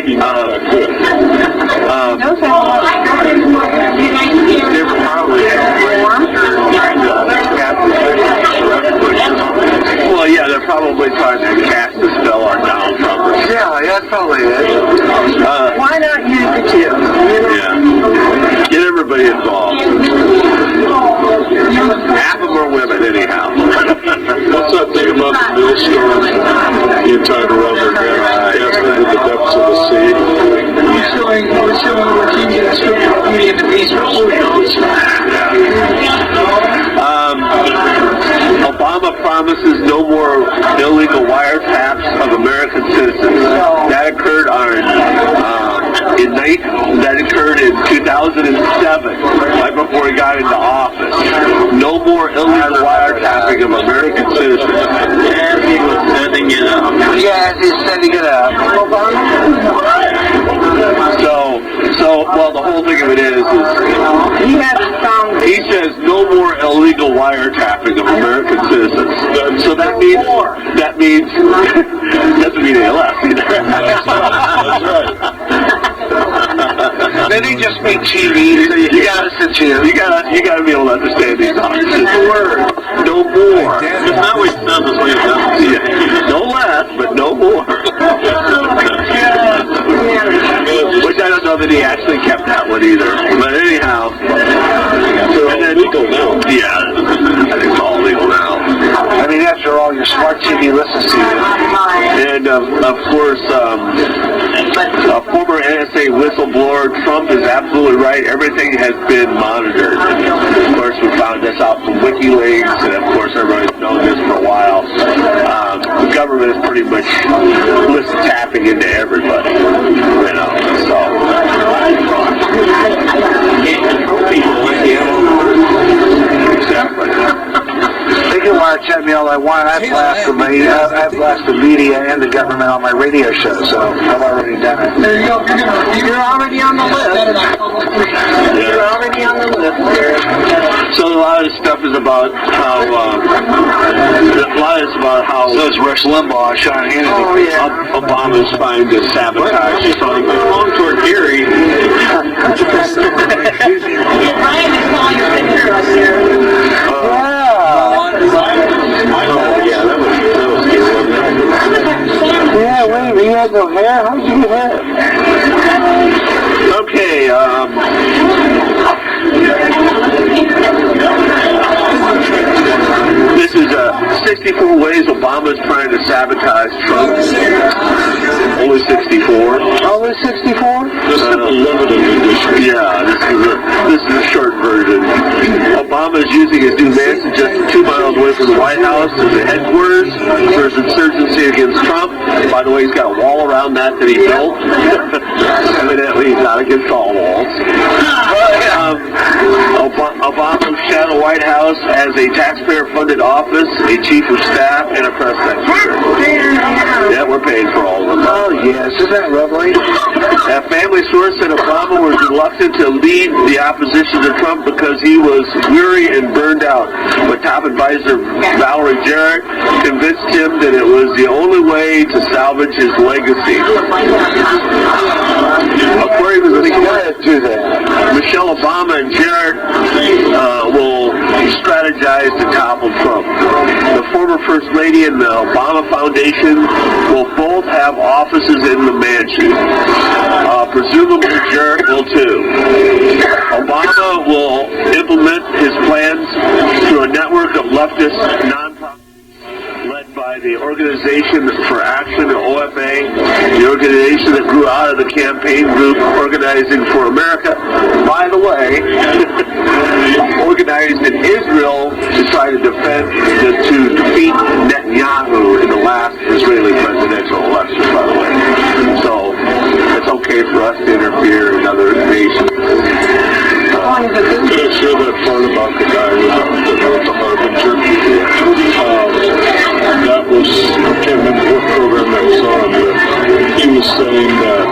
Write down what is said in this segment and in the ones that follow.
maybe not that good. They were probably trying to cast the Well, yeah, they're probably trying to cast the spell on Donald Trump. Yeah, that's probably it. Why not use the two? Yeah. Get everybody involved. Half of them are women, anyhow. What's that thing about the millstone being tied around their neck, cast into the depths of the sea? We're showing what you need to beauty in the beast. Obama promises no more illegal wiretaps of American citizens. That occurred that occurred in 2007, right before he got into office. No more illegal wiretapping of American citizens. And he was setting it up. Yes, he's setting it up. Well, the whole thing of it is he says no more illegal wiretapping of American citizens. So that means doesn't mean any less either. That's right. Then they just make TV, so you gotta sit here. You gotta be able to understand these words. No more. It's not what he says, it's what he does. Yeah. No less, but no more. Which I don't know that he actually kept that one either. But anyhow. They're all legal now. Yeah, I think it's all legal now. I mean, after all, your smart TV listens to you. And, of course, former NSA whistleblower, Trump is absolutely right. Everything has been monitored. Of course, we found this out from WikiLeaks, and, of course, everybody's known this for a while. The government is pretty much tapping into everybody, you know, so. Exactly. They can wiretap me all I want. I've blasted the media and the government on my radio show, so I've already done it. There you go. You're already on the list. You're already on the list. So a lot of this stuff is about how. So is Rush Limbaugh, Sean Hannity. Oh, yeah. Obama's trying to sabotage. Wrong toward Gary. Ryan is calling your picture up here. Yeah, that was good. Yeah, wait, you had no hair? How did you get hair? Okay, this is 64 ways Obama's trying to sabotage Trump. Only 64. Only 64? This is a limited edition. Yeah, this is a short version. Obama is using his new mansion just 2 miles away from the White House as a headquarters for his insurgency against Trump. By the way, he's got a wall around that he built. Evidently, he's not against all walls. Obama's shadow White House as a taxpayer-funded office, a chief of staff, and a press secretary. Yeah, we're paying for all of them. Oh, yes. Isn't that lovely? A family source said Obama was reluctant to lead the opposition to Trump because he was weary and burned out. But top advisor Valerie Jarrett convinced him that it was the only way to salvage his legacy. According to the Michelle Obama and Jarrett will strategize to topple Trump. The former First Lady and the Obama Foundation will both have offices in the mansion. Presumably Jarrett will too. Obama will implement his plans through a network of leftist nonprofits led by the Organization for Action, OFA, the organization that grew out of the campaign group Organizing for America. By the way, organized in Israel to try to defeat Netanyahu in the last Israeli presidential election, by the way. So it's okay for us to interfere in other nations. Could I share that part about the guy with the Harbinger? That was, I can't remember what program that was on, but he was saying that,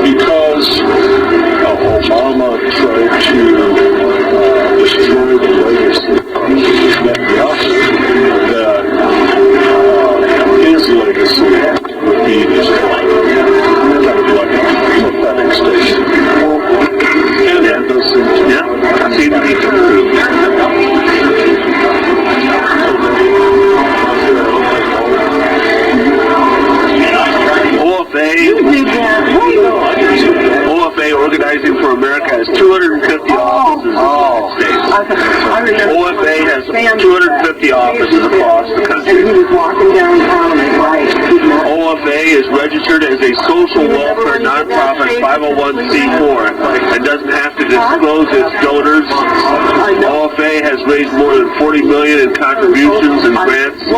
because Obama tried to destroy the legacy of Netanyahu, that I remember OFA has 250 offices across the country. and he was walking downtown and right. OFA is registered as a social welfare nonprofit 501c4 and doesn't have to disclose its donors. OFA has raised more than $40 million in contributions and grants since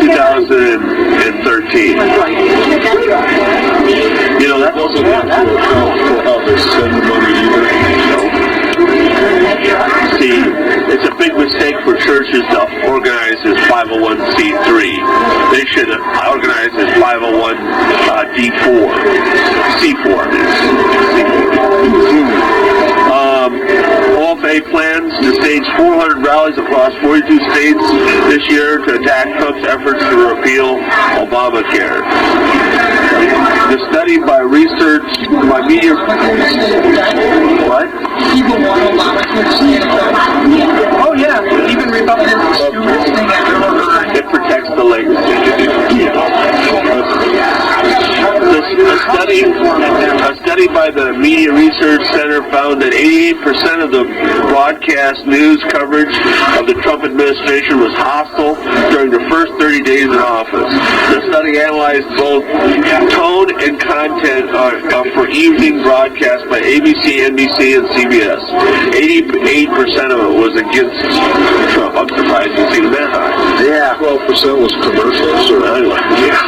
2013. You know, that doesn't have to account for how they spend the money either. See, it's a big mistake for churches to organize as 501c3. They should organize as 501d4. C4. OFA plans to stage 400 rallies across 42 states this year to attack Trump's efforts to repeal Obamacare. The study by research by media... What? Oh yeah, even Republicans are stupidest thing I've ever heard. It protects the legacy. A study by the Media Research Center found that 88% of the broadcast news coverage of the Trump administration was hostile during the first 30 days in office. The study analyzed both tone and content for evening broadcasts by ABC, NBC, and CBS. 88% of it was against Trump. I'm surprised to see that high. Yeah. 12% was commercials, or Anyway, yeah.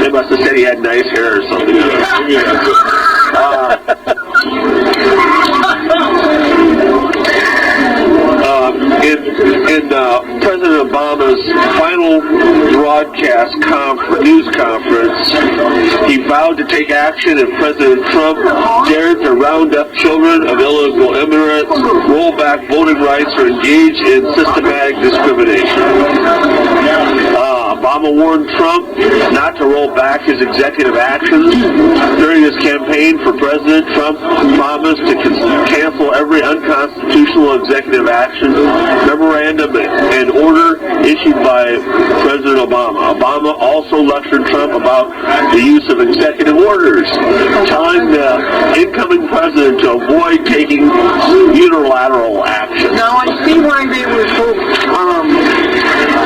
They must have said he had nice hair or something. In President Obama's final broadcast news conference, he vowed to take action if President Trump dared to round up children of illegal immigrants, roll back voting rights, or engage in systematic discrimination. Obama warned Trump not to roll back his executive actions. During his campaign for president, Trump promised to cancel every unconstitutional executive action, memorandum, and order issued by President Obama. Obama also lectured Trump about the use of executive orders, telling the incoming president to avoid taking unilateral action. Now I see why they were so,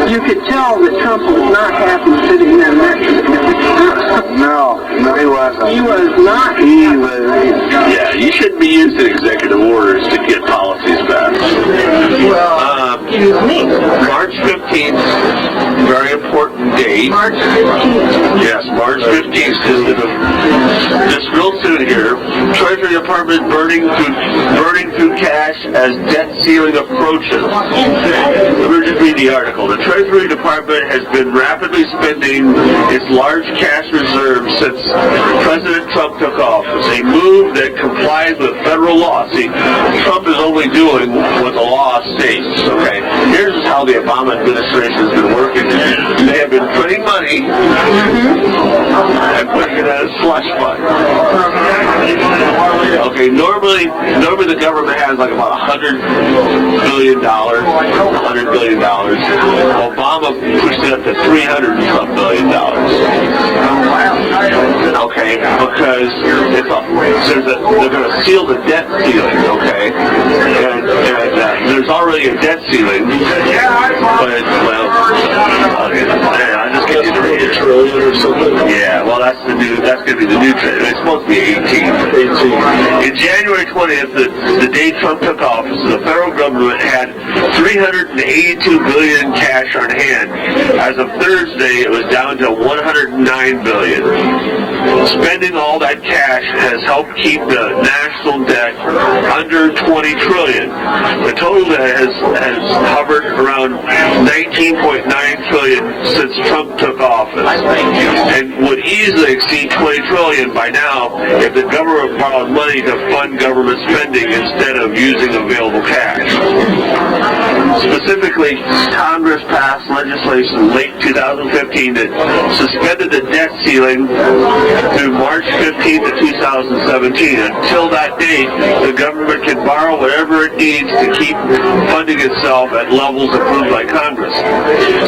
you could tell that Trump was not happy sitting there next to him. No, he wasn't. He was not. He was. Yeah, you shouldn't be using executive orders to get policies passed. Excuse me. March 15th, very important date. March 15th. Yes, March 15th is this real soon here. Treasury Department burning through cash as debt ceiling approaches. Let me just read the article. The Treasury Department has been rapidly spending its large cash reserves since President Trump took office, a move that complies with federal law. See, Trump is only doing what the law states, okay? Here's how the Obama administration has been working. They have been printing money and putting it in a slush fund. Okay, normally the government has like about $100 billion. Obama pushed it up to $300 billion. Okay, because they're going to seal the debt ceiling. Okay, and there's already a debt ceiling, but I just get you to read it. trillion or something. Yeah, well, that's going to be the new trend. It's supposed to be 18. In January 20th, the day Trump took office, the federal government had $382 billion in cash on hand. As of Thursday, it was down to $109 billion. Spending all that cash has helped keep the national debt under $20 trillion. The total debt has hovered around $19.9 trillion since Trump took office, and would easily exceed $20 trillion by now if the government borrowed money to fund government spending instead of using available cash. Specifically, Congress passed legislation in late 2015 that suspended the debt ceiling through March 15th of 2017. Until that date, the government can borrow whatever it needs to keep funding itself at levels approved by Congress.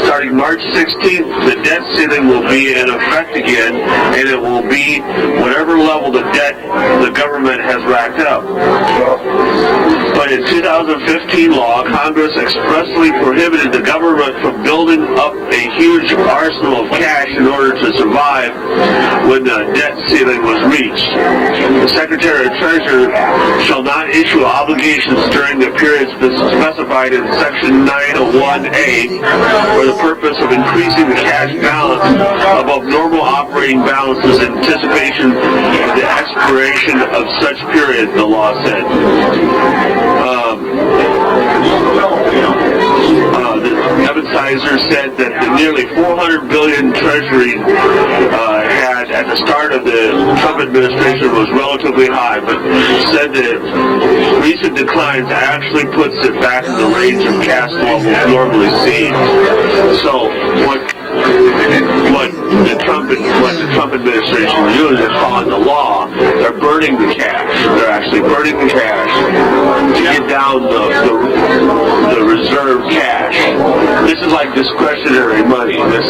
Starting March 16th, the debt ceiling will be in effect again, and it will be whatever level the debt the government has racked up. But But in 2015 law, Congress expressly prohibited the government from building up a huge arsenal of cash in order to survive when the debt ceiling was reached. The Secretary of Treasury shall not issue obligations during the periods specified in Section 901A for the purpose of increasing the cash balance above normal operating balances in anticipation of the expiration of such period, the law said. Evan Sizer said that the nearly $400 billion Treasury had at the start of the Trump administration was relatively high, but said that recent declines actually puts it back in the range of cash levels normally seen. So what the Trump administration is doing is following the law. They're burning the cash. They're actually burning the cash to get down the reserve cash. This is like discretionary money. This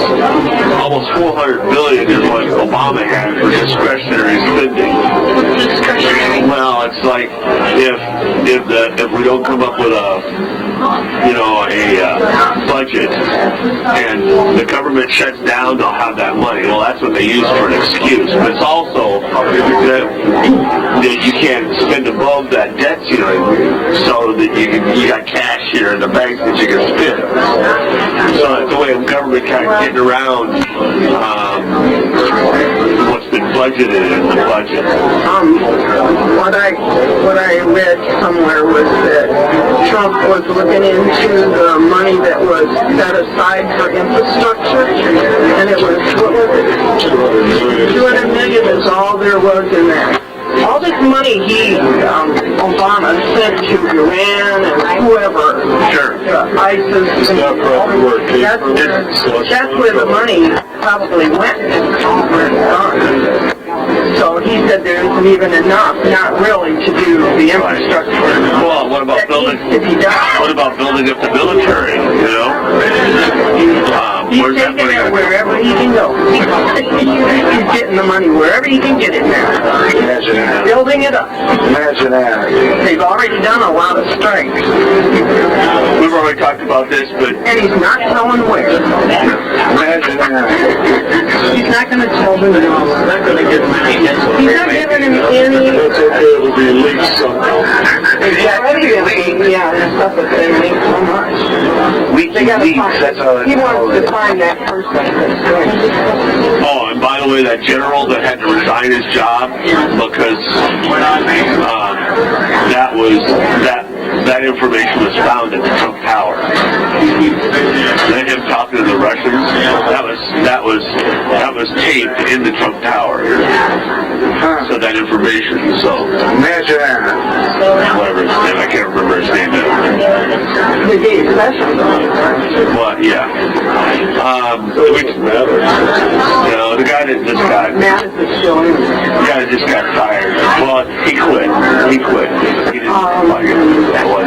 almost $400 billion is what Obama had for discretionary spending. Well, it's like if we don't come up with a budget and the government shuts down, they'll have that money. Well, that's what they use for an excuse. But it's also that you can't spend above that debt ceiling, so that you got cash here in the bank that you can spend. So it's the way the government kind of getting around what's been budgeted in the budget. What I read somewhere was that Trump was looking into the money that was set aside for infrastructure, and it was, what was it? 200 million is all there was in that. All this money Obama sent to Iran and whoever, ISIS, that's where the money probably went. So he said there isn't even enough, not really, to do the infrastructure. Well, what about building up the military, you know? He's taking it wherever he can go. He's getting the money wherever he can get it now. Imagine that. Building it up. Imagine that. They've already done a lot of strength. We've already talked about this, but... And he's not telling where. Imagine that. He's not going to tell them. He's not going to get money. He's not giving him any... That's okay, it will be leaked somehow. Yeah, the stuff that they leak so much. They gotta find, that's all it is. he wants to find that person that's doing it. Oh, and by the way, that general that had to resign his job because that information was found at the Trump Tower. And him talking to the Russians, that was taped in the Trump Tower. So that information, so Imagine that. whatever his name, I can't remember his name now. The gay special. Well, yeah. The guy that just got... Madison still in. The guy that just got fired. Well, he quit. He didn't like it. That was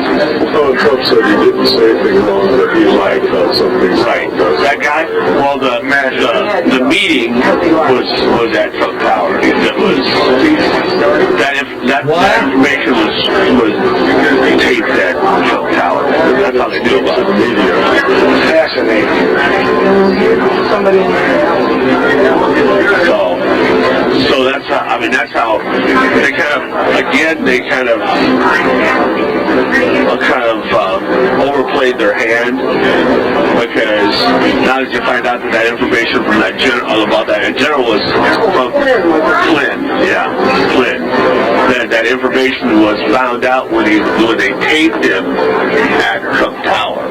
Trump said he didn't say anything wrong, but he lied about something. right. That guy. Well, the meeting was at Trump Tower. That information was taped at Trump Tower. That's how they do about it. Fascinating. Somebody in there. So that's how they kind of overplayed their hand, because now that you find out that information from that general was from Flynn. Yeah, Flynn. That information was found out when they taped him at Trump Tower.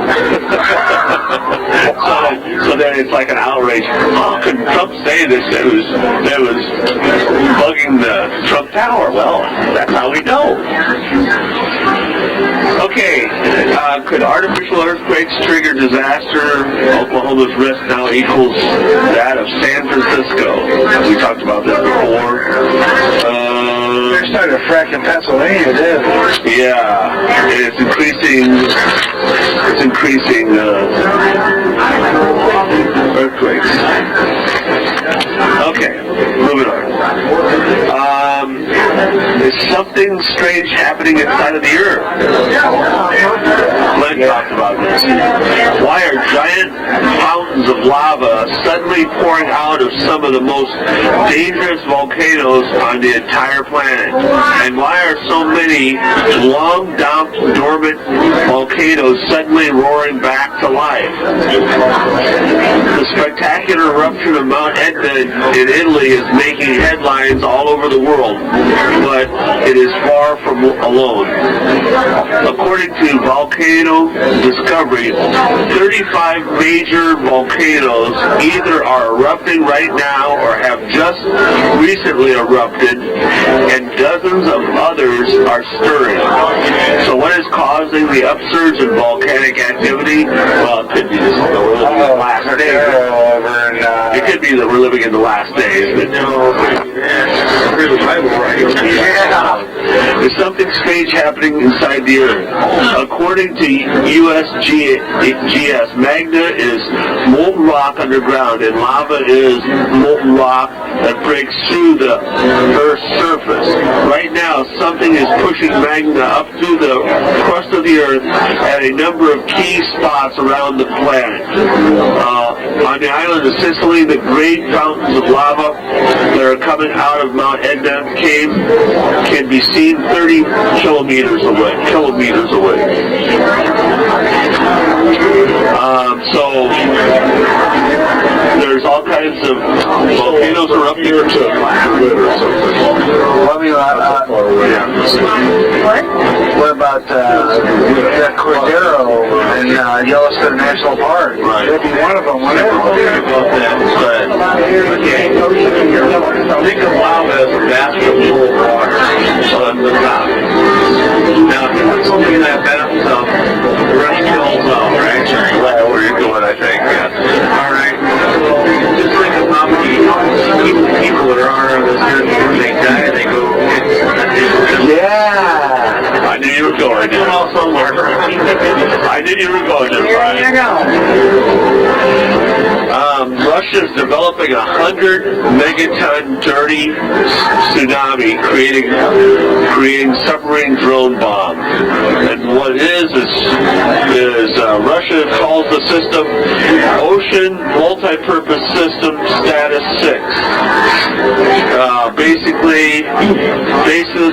So then it's like an outrage. How could Trump say this? That was bugging the Trump Tower. Well, that's how we know. Okay, could artificial earthquakes trigger disaster? Oklahoma's risk now equals that of San Francisco. We talked about that before. They're starting to frack in Pennsylvania, too. Yeah, and it's increasing earthquakes. Okay, moving on. They something strange happening inside of the Earth. Glenn talked about this. Why are giant fountains of lava suddenly pouring out of some of the most dangerous volcanoes on the entire planet? And why are so many long dormant volcanoes suddenly roaring back to life? The spectacular eruption of Mount Etna in Italy is making headlines all over the world, but it is far from alone. According to Volcano Discovery, 35 major volcanoes either are erupting right now or have just recently erupted, and dozens of others are stirring. So what is causing the upsurge in volcanic activity? Well, it could be just the last days. It could be that we're living in the last days. But there's something strange happening inside the Earth. According to USGS, magma is molten rock underground, and lava is molten rock that breaks through the Earth's surface. Right now, something is pushing magma up through the crust of the Earth at a number of key spots around the planet. On the island of Sicily, the great fountains of lava that are coming out of Mount Etna cave can be seen 30 kilometers away. So there's all kinds of volcanoes erupting or something. What about that Cordero in Yellowstone National Park? Right. That'd be one of them, wouldn't it? About that, but think of lava as a basketful of water on the top. Now, if you put something in that bathtub, the rest fills out, right? Right, where you're going, I think, yeah. All right. Just think of how many people that are on this earth, when they die, they go. Yeah. I knew you were going. I knew you were going to. Here you go. Russia's developing a 100 megaton dirty tsunami, creating submarine drone bombs. And what it is Russia calls the system Ocean Multi-Purpose System Status 6. Basically, this is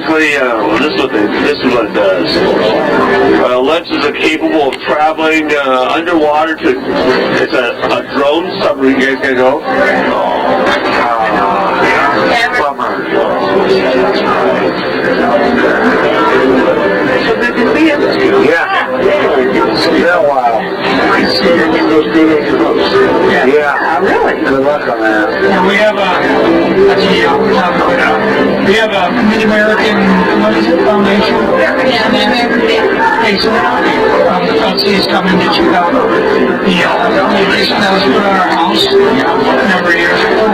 what it does. Lenses are capable of traveling underwater to. It's a drone submarine. You guys can go. Yeah. It's been a while. Yeah. Really? Good luck on that. We have a Mid-American, what is it, Foundation? Hey, so the Foundation is coming to check out the foundation that was put on our house a number of years ago.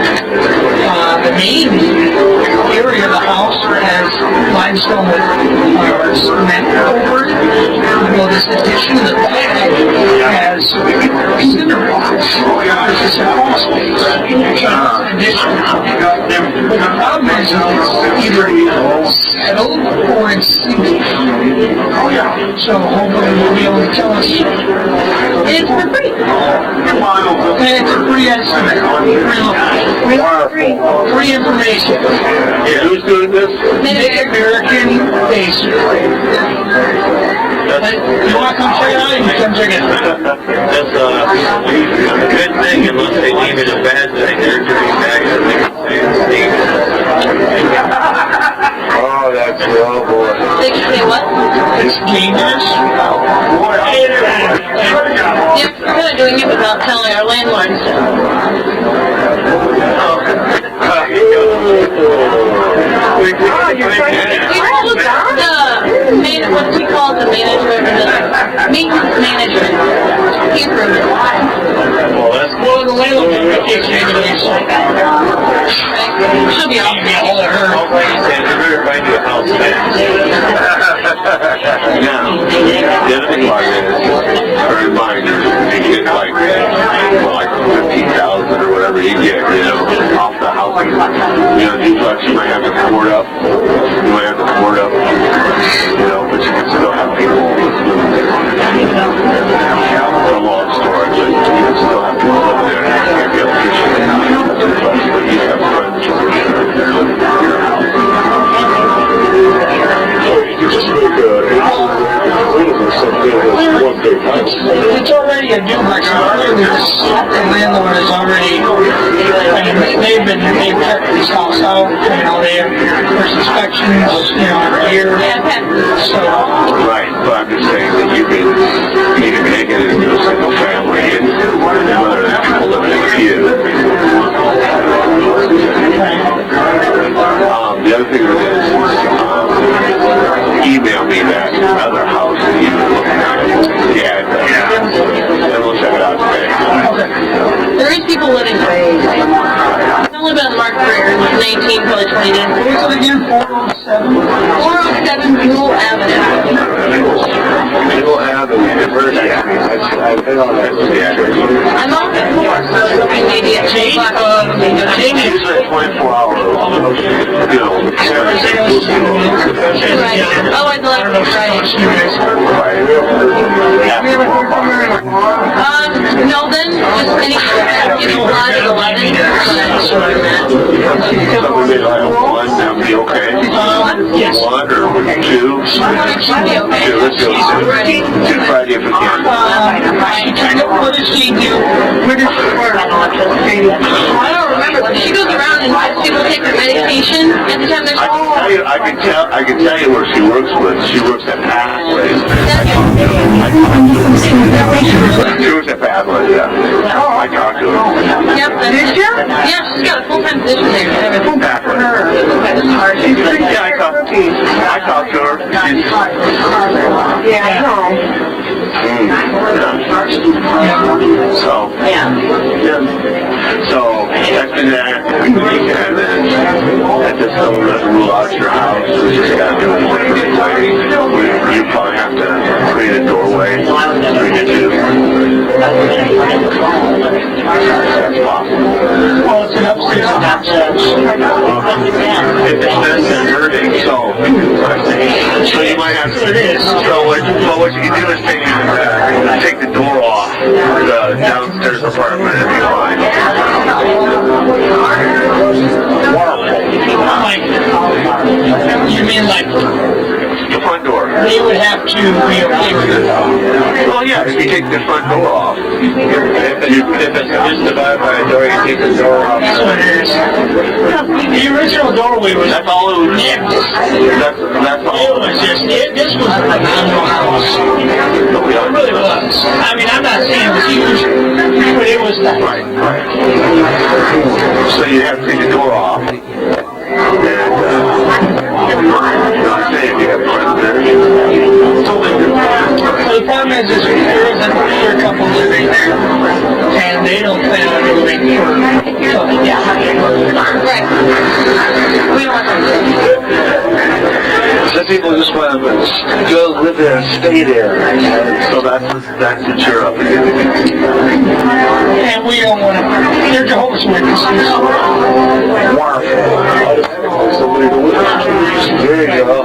The main area of the house has limestone with cement over it. Well, this addition to the back has cinder blocks. This is a crawl space. Addition. The problem is it's either settled or it's sinking. So hopefully we'll be able to tell us. It's for free. And it's a free estimate. Free information. Yeah, who's doing this? Mid-American Basin. You want to come check it out? You can come check it out. That's a good thing, unless they deem it a bad thing. They're doing back to Oh, that's real boy. They can say what? It's dangerous. Yeah, we're not doing it without telling our landlords. What we call the management, maintenance management. Well, the landlord keeps making it so bad. She'll be out and get a hold of her. Better find you a house now, the other thing about it is, a reminder, you get like 15,000 or whatever you get, off the house. Duplex, you might have to pour up. You might have to pour the landlord is already, they've checked this house out, there's inspections, every year. So. Right, but I'm just saying that you can make it into a single family, and whether there's people living in a few. The other thing is, email me that other house that you've been looking at. Yeah, and we'll check it out today. There is people living there. It's only been on the market for 19, probably 20 days. What was it again? 407? 407 Newell Avenue. Newell Avenue, where's that? I've been on that. I'm off at 4, so maybe at 2 o'clock. Usually 24 hours. Right. Oh, I'd love to try it. No, then just any lot at 11. So we made like a 1, that would be okay? Yes. 1 or 2? Should be okay. 2, let's go 2. 2 Friday if we can. What does she do? Where does she work? I don't remember. She goes around and helps people take their medication every time they're I can tell you where she works with. She works at Pathways. She works at Pathways, yeah. I talked to her. Yep, that is true. Yeah, she's got a full-time position there. Pathways. Yeah, I talked to her. Yeah, I know. So, so that's been that, and then that just doesn't rule out your house. We just got to do it anyway. You probably have to create a doorway between the two. That's possible. Well, it's an upstairs and downstairs. It's hurting, so you might have to. It is. So what you can do is take the door off the downstairs apartment and be fine. Like, you mean like The front door. they would have to be okay with it? Well, yeah, if you take the front door off. If it's just divided by a door, you take the door off. That's what it is. The original doorway was That's all it was. That's all. It was just, this was a phenomenal house. It really was. I mean, I'm not saying it was huge, but it was nice. Right. So you have to take the door off. And, I'm saying you have friends there. So the problem is there is a couple living there, and they don't plan on moving for Right. We don't want them to. Some people just want to go live there and stay there. So that's the cheer up again. and we don't want to. They're Jehovah's Witnesses. Somebody to live. There you go.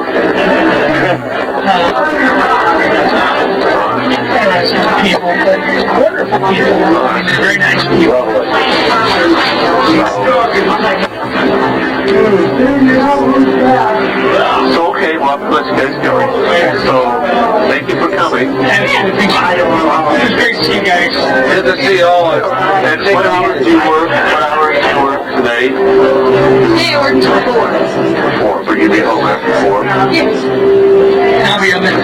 Interesting people, but wonderful people. Very nice people. So okay, well let's get going. So thank you for coming. It was great to see you guys. Good to see you all. And what hours do you work? What hours do you work today? Today I work until 4. 4. But you'll be home after 4. Yes. I'll be on that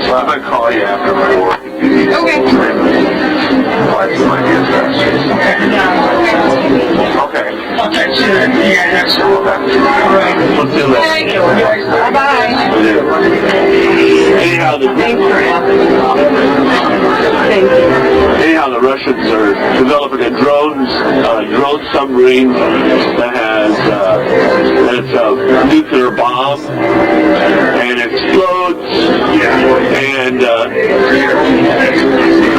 I might call you after my work. Okay. Okay. I'll text you. Yeah, that's all. Right. We'll do that. Thank you. Bye-bye. Anyhow, the Russians are developing a drone submarine that has it's a nuclear bomb, and it explodes, and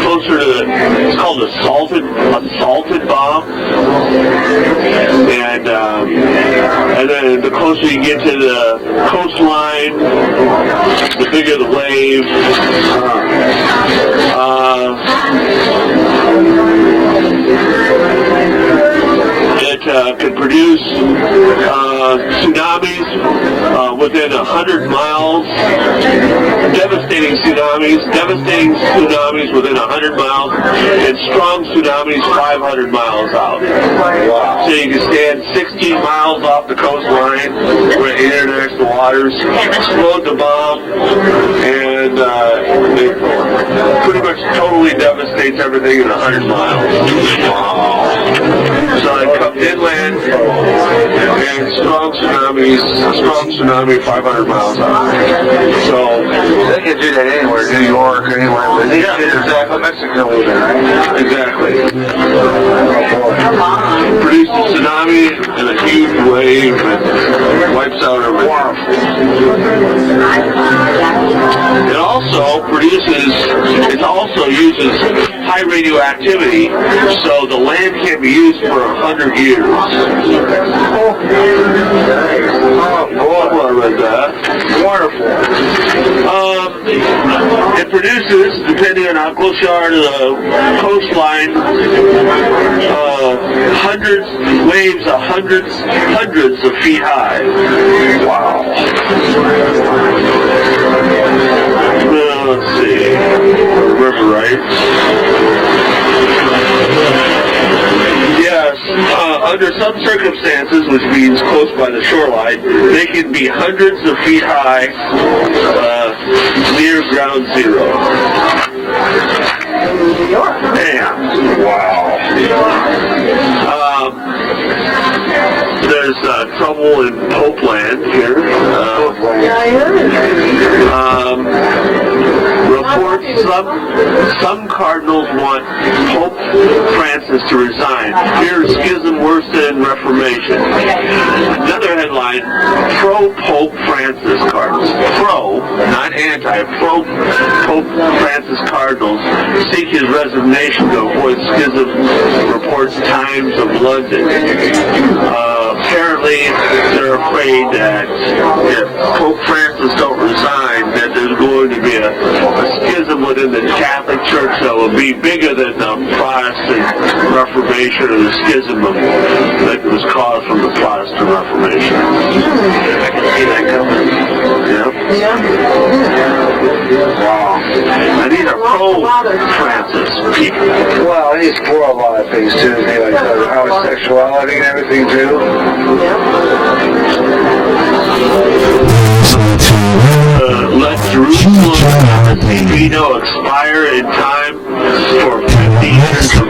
closer to it's called a salted bomb, and then the closer you get to the coastline, the bigger the wave. It could produce tsunamis within 100 miles, devastating tsunamis within 100 miles, and strong tsunamis 500 miles out. Wow. So you can stand 16 miles off the coastline, we're in international waters, explode the bomb, and it pretty much totally devastates everything in 100 miles. Wow. So it comes inland, and strong tsunami 500 miles out. So they can do that anywhere, New York, anywhere. Yeah, exactly. Mexico even, right? Exactly. Produced a tsunami and a huge wave and wipes out everything. It also uses high radioactivity, so the land can't be used for 100 years. Oh boy, I read that. Wonderful. It produces, depending on how close you are to the coastline, hundreds of feet high. Wow. Let's see. Remember right? Yes. Under some circumstances, which means close by the shoreline, they can be hundreds of feet high, near ground zero. New York. Damn. Wow. There's trouble in Pope Land here. Reports some cardinals want Pope Francis to resign. Here's schism worse than Reformation. Another headline: pro-Pope Francis cardinals. Pro, not anti. Pro-Pope Francis cardinals seek his resignation to avoid schism. Reports Times of London. Apparently, they're afraid that if Pope Francis don't resign, that there's going to be a schism within the Catholic Church that will be bigger than the Protestant Reformation or the schism that was caused from the Protestant Reformation. I can see that coming. Yep. Yeah. Wow. And these are pro-Francis people. Well, he's for a lot of things too, like homosexuality and everything too. Let Jerusalem's veto expire in time for 50 years of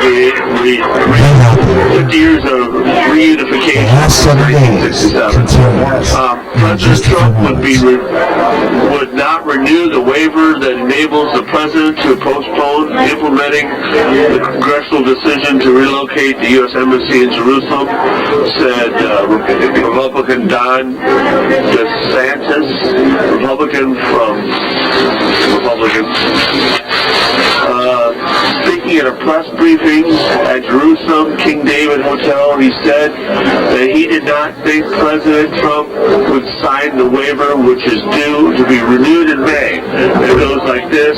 reunification. 1967. President Trump would not renew the waiver that enables the president to postpone implementing the congressional decision to relocate the U.S. Embassy in Jerusalem, said Republican Don DeSantis, Republican. Speaking at a press briefing at Jerusalem King David Hotel, he said that he did not think President Trump would sign the waiver, which is due to be renewed in May. It goes like this,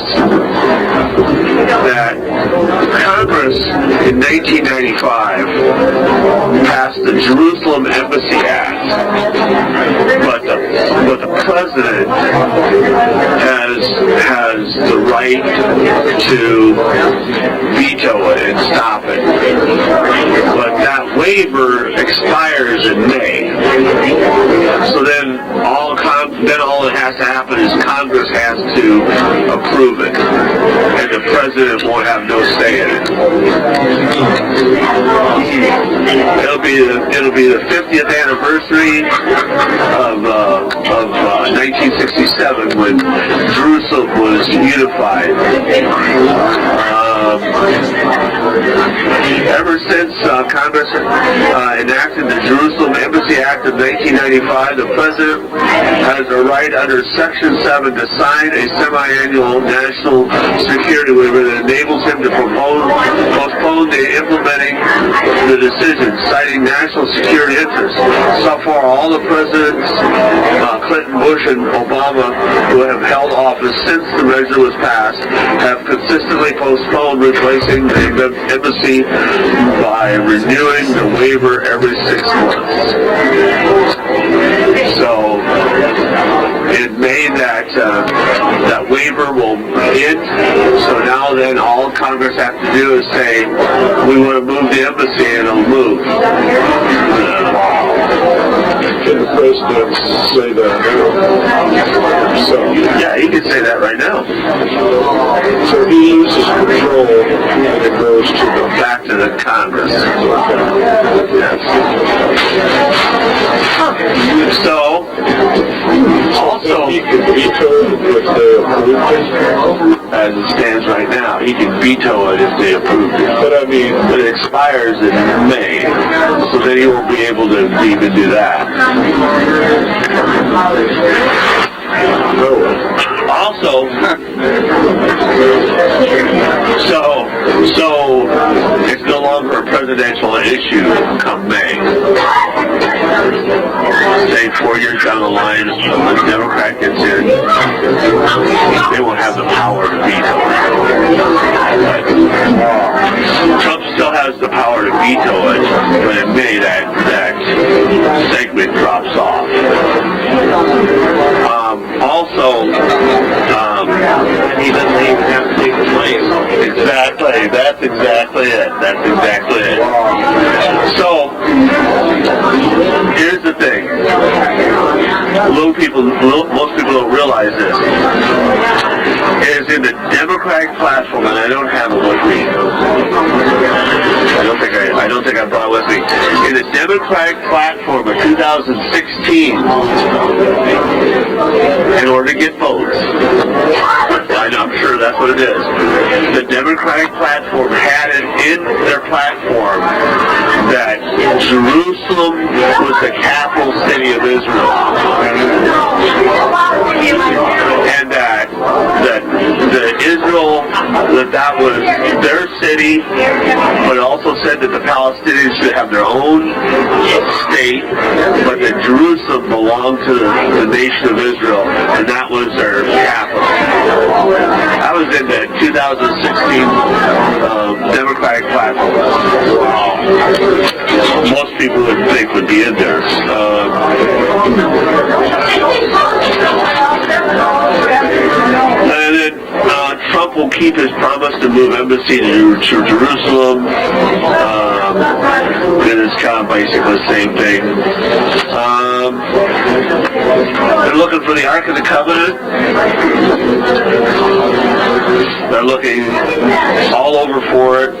that Congress in 1995 passed the Jerusalem Embassy Act, but the President has the right to veto it and stop it. But that waiver expires in May. So then all that has to happen is Congress has to approve it, and the President won't have no say in it. It'll be the 50th anniversary of 1967 when Jerusalem was unified. Ever since Congress enacted the Jerusalem Embassy Act of 1995, the President has a right under Section 7 to sign a semi-annual national security waiver that enables him to postpone the implementing the decision, citing national security interests. So far, all the presidents, Clinton, Bush, and Obama, who have held office since the measure was passed, have consistently postponed replacing the embassy by renewing the waiver every 6 months. So say that that waiver will end. So now then all Congress has to do is say, we want to move the embassy, and it'll move. Can the president say that now? So, Yeah, he can say that right now. so he uses control and it goes to the Back to the Congress. Yes. So, also, he can veto if they approve it. as it stands right now, he can veto it if they approve it. But I mean, But it expires in May, so then he won't be able to even do that. no. Also, so it's no longer a presidential issue come May. Say 4 years down the line, if a Democrat gets in, they won't have the power to veto it. Trump still has the power to veto it, but in May that segment drops off. He doesn't even have to take the money. Exactly. That's exactly it. So, here's the thing. Most people don't realize this. Is in the Democratic platform, and I don't have it with me. I don't think I brought it with me. In the Democratic platform of 2016, in order to get votes, I'm sure that's what it is. The Democratic platform had it in their platform that Jerusalem was the capital city of Israel. And that Israel, that was their city, but it also said that the Palestinians should have their own state, but that Jerusalem belonged to the nation of Israel, and that was their capital. That was in the 2016 Democratic platform. Most people would think would be in there. And then Trump will keep his promise to move embassy to Jerusalem. It is kind of basically the same thing. They're looking for the Ark of the Covenant. They're looking all over for it.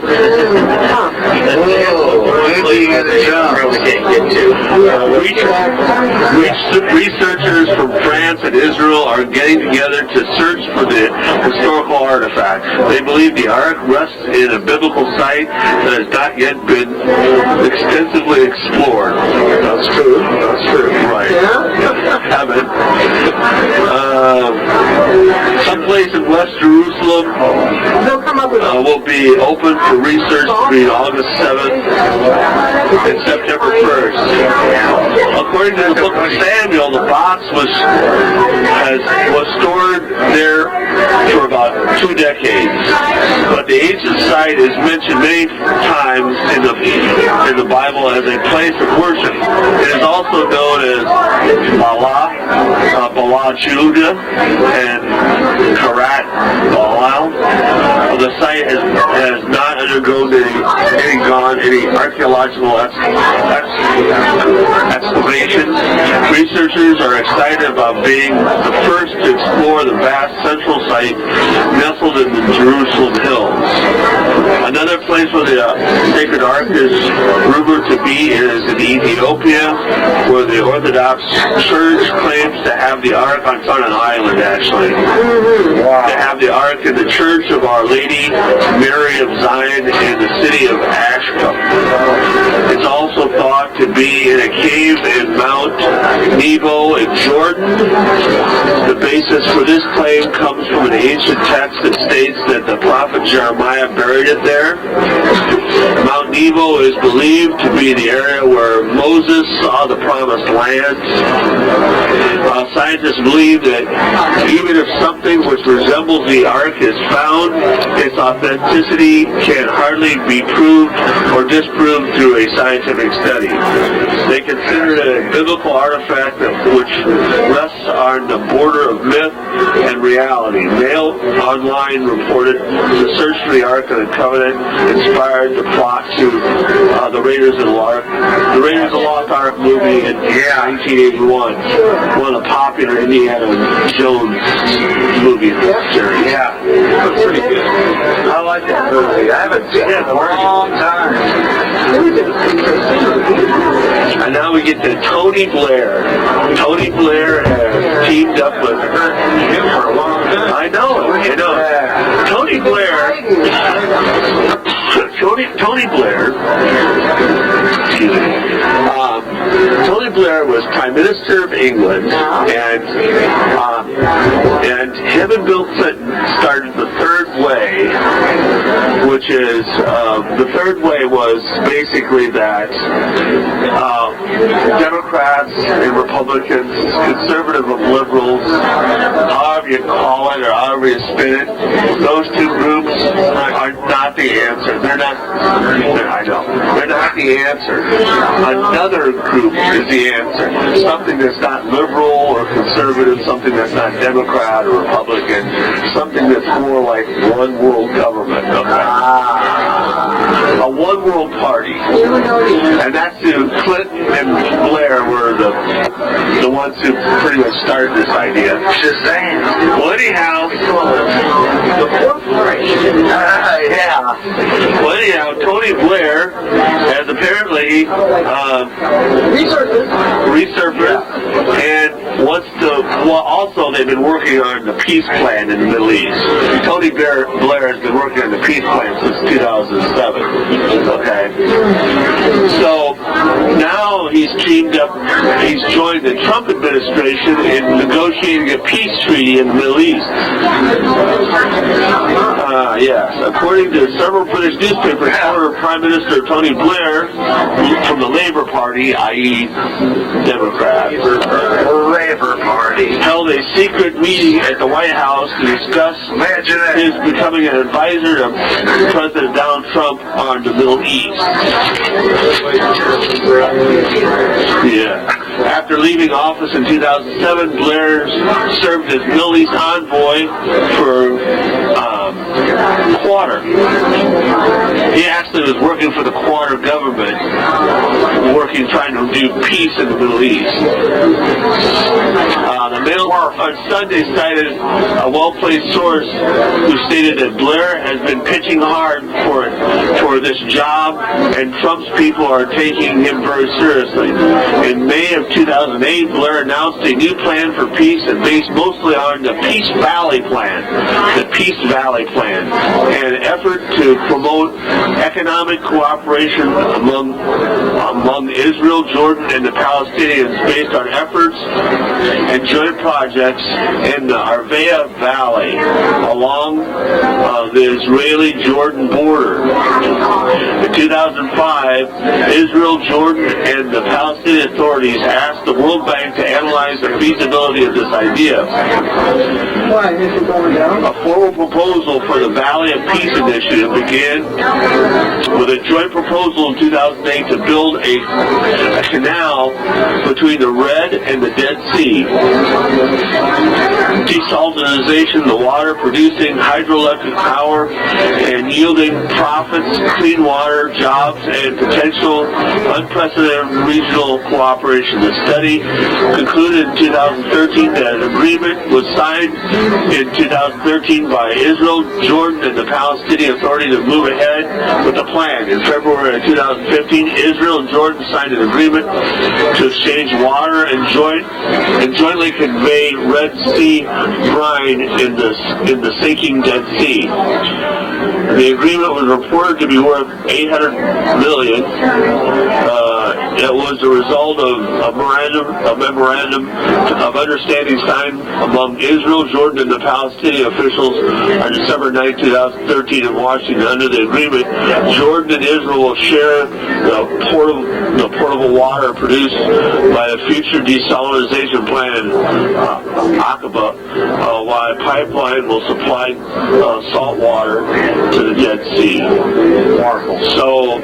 Researchers from France and Israel are getting together to search for the historical artifact. They believe the Ark rests in a biblical site that has not yet been extensively explored. That's true. Right. Haven't. Someplace in West Jerusalem will be open for research between August 7th and September 1st. According to the book of Samuel, the box was stored there for about 2 decades. But the ancient site is mentioned many times in the Bible as a place of worship. It is also known as Bala Judah and Karat Balal. The site has not undergone any archaeological excavations. Researchers are excited about being the first to explore the vast central site nestled in the Jerusalem hills. Another place where the sacred Ark is rumored to be is in Ethiopia, where the Orthodox Church claims to have the Ark on an island, actually. To have the Ark in the Church of Our Lady Mary of Zion in the city of Ashkelon. It's also thought to be in a cave in Mount Nebo in Jordan. The basis for this claim comes from an ancient text that states that the prophet Jeremiah buried it there. Mount Nebo is believed to be the area where Moses saw the promised land. Scientists believe that even if something which resembles the ark is found, its authenticity can hardly be proved or disproved through a scientific study. They consider it a biblical artifact which rests on the border of myth and reality. Mail Online reported the search for the Ark of the Covenant inspired the plot to the Raiders of the Lost Ark movie in 1981, one of the popular Indiana Jones movies series. Yeah. That's pretty good. I like that movie. I haven't seen it in a long time. And now we get to Tony Blair. Tony Blair has teamed up with him for a long time. I know, you know. Tony Blair, excuse me, Tony Blair was Prime Minister of England, and him and Bill Clinton started the Third Way, which is, the Third Way was basically that Democrats and Republicans, conservative and liberals, however you call it or however you spin it, those two groups are not the answer. They're not the answer. Another group is the answer. Something that's not liberal or conservative, something that's not Democrat or Republican, something that's more like one world government. Okay? A one world party. And that's who Clinton and Blair were the ones who pretty much started this idea. Shazam. Well, anyhow, Well, anyhow, Tony Blair has apparently resurfaced and wants to. Well, also they've been working on the peace plan in the Middle East. Tony Blair has been working on the peace plan since 2007. Okay, so now he's teamed up. He's joined the Trump administration in negotiating a peace treaty in the Middle East. Yes, according to several British newspapers, former Prime Minister Tony Blair from the Labour Party, i.e. Democrats, Labour Party, held a secret meeting at the White House to discuss his becoming an advisor to President Donald Trump on the Middle East. Yeah. After leaving office in 2007, Blair served as Middle East envoy for Qatar. He actually was working for the Qatar government, trying to do peace in the Middle East. The Mail on Sunday cited a well-placed source who stated that Blair has been pitching hard for this job, and Trump's people are taking him very seriously. In May of 2008, Blair announced a new plan for peace and based mostly on the Peace Valley Plan. The Peace Valley Plan, an effort to promote economic cooperation among Israel, Jordan, and the Palestinians based on efforts and joint projects in the Arvea Valley along the Israeli-Jordan border. In 2005, Israel, Jordan, and the Palestinian authorities asked the World Bank to analyze the feasibility of this idea. Why is it going down? A formal proposal for the Valley of Peace initiative began with a joint proposal in 2008 to build a canal between the Red and the Dead Sea. Desalinization, the water producing hydroelectric power and yielding profits, clean water, jobs, and potential unprecedented regional cooperation. The study concluded in 2013 that an agreement was signed in 2013 by Israel, Jordan, and the Palestinian Authority to move ahead with the plan. In February of 2015, Israel and Jordan signed an agreement to exchange water and jointly convey Red Sea brine in the sinking Dead Sea. The agreement was reported to be worth $800 million. it was the result of a memorandum of understanding signed among Israel, Jordan, and the Palestinian officials on December 9, 2013 in Washington. Under the agreement, Jordan and Israel will share the portable water produced by the future desalinization plant in Aqaba, while a pipeline will supply salt water to the Dead Sea. So,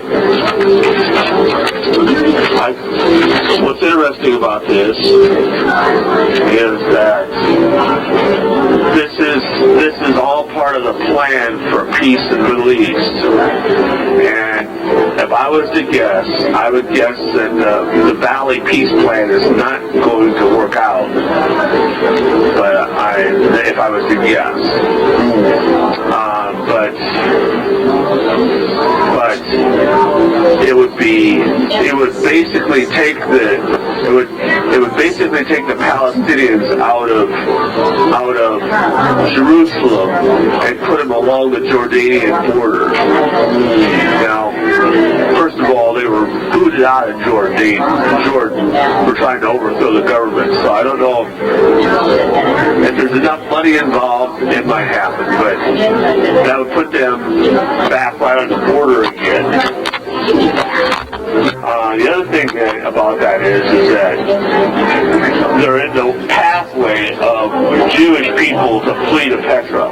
what's interesting about this is that this is all part of the plan for peace in the Middle East. And if I was to guess, I would guess that the Valley Peace Plan is not going to work out. But if I was to guess, but it would basically take the Palestinians out of Jerusalem and put them along the Jordanian border. Now, first of all, they were booted out of Jordan for trying to overthrow the government. So I don't know if there's enough money involved, it might happen, but that would put them back right on the border again. The other thing about that is that they're in the pathway of Jewish people to flee to Petra.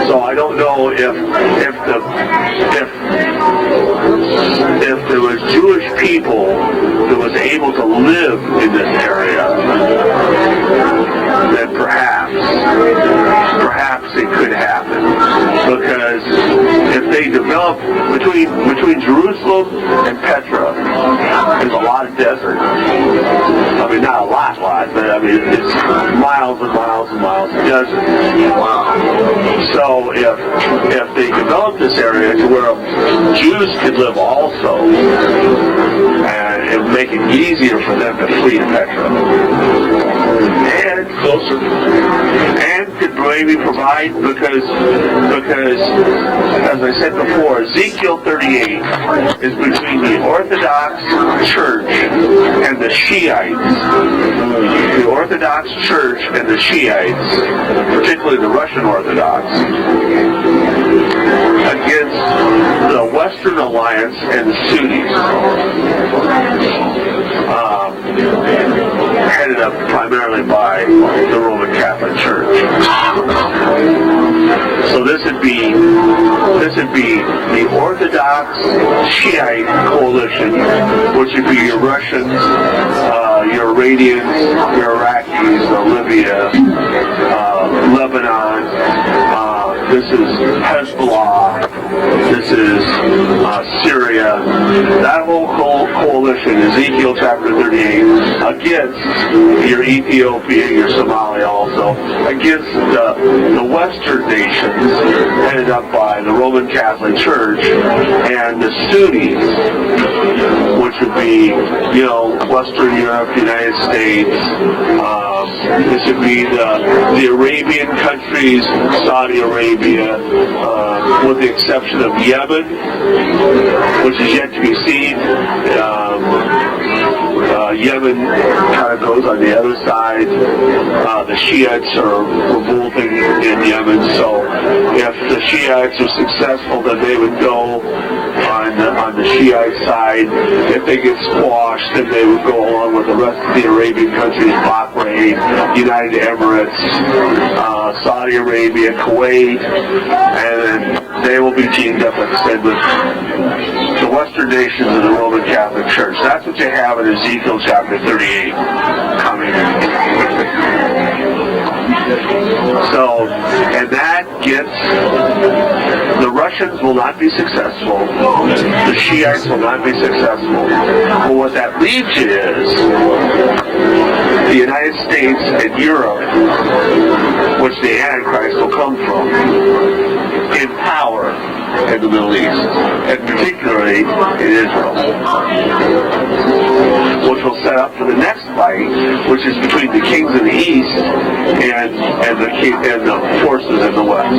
So I don't know if there was Jewish people that was able to live in this area, then perhaps it could happen. Because if they develop between Jerusalem and Petra, there's a lot of desert. I mean, not a lot, but I mean, it's miles and miles and miles of desert. Wow. So if they develop this area to where Jews could live also, and it would make it easier for them to flee to Petra, and closer, and could maybe provide, because as I said before, Ezekiel 38 is between the Orthodox Church and the Shiites. The Orthodox Church and the Shiites, particularly the Russian Orthodox, against the Western Alliance and the Sunnis, headed up primarily by the Roman Catholic Church. So this would be the Orthodox Shiite coalition, which would be your Russians, your Iranians, your Iraqis, Libya, Lebanon. This is Hezbollah. This is Syria. That whole coalition, Ezekiel chapter 38, against your Ethiopia, your Somalia also, against the Western nations headed up by the Roman Catholic Church and the Sunnis, which would be, Western Europe, United States. This would be the Arabian countries, Saudi Arabia, with the exception of Yemen, which is yet to be seen. Yemen kind of goes on the other side. The Shiites are revolting in Yemen, so if the Shiites are successful, then they would go on the Shiite side. If they get squashed, then they would go along with the rest of the Arabian countries, Bahrain, United Emirates, Saudi Arabia, Kuwait, and then they will be teamed up, like I said, with the Western nations of the Roman Catholic Church. That's what you have in Ezekiel chapter 38 coming. So, and that gets, the Russians will not be successful, the Shiites will not be successful. But what that leaves you is the United States and Europe, which the Antichrist will come from, in power in the Middle East, and particularly in Israel, which will set up for the next fight, which is between the kings of the East and the forces in the West.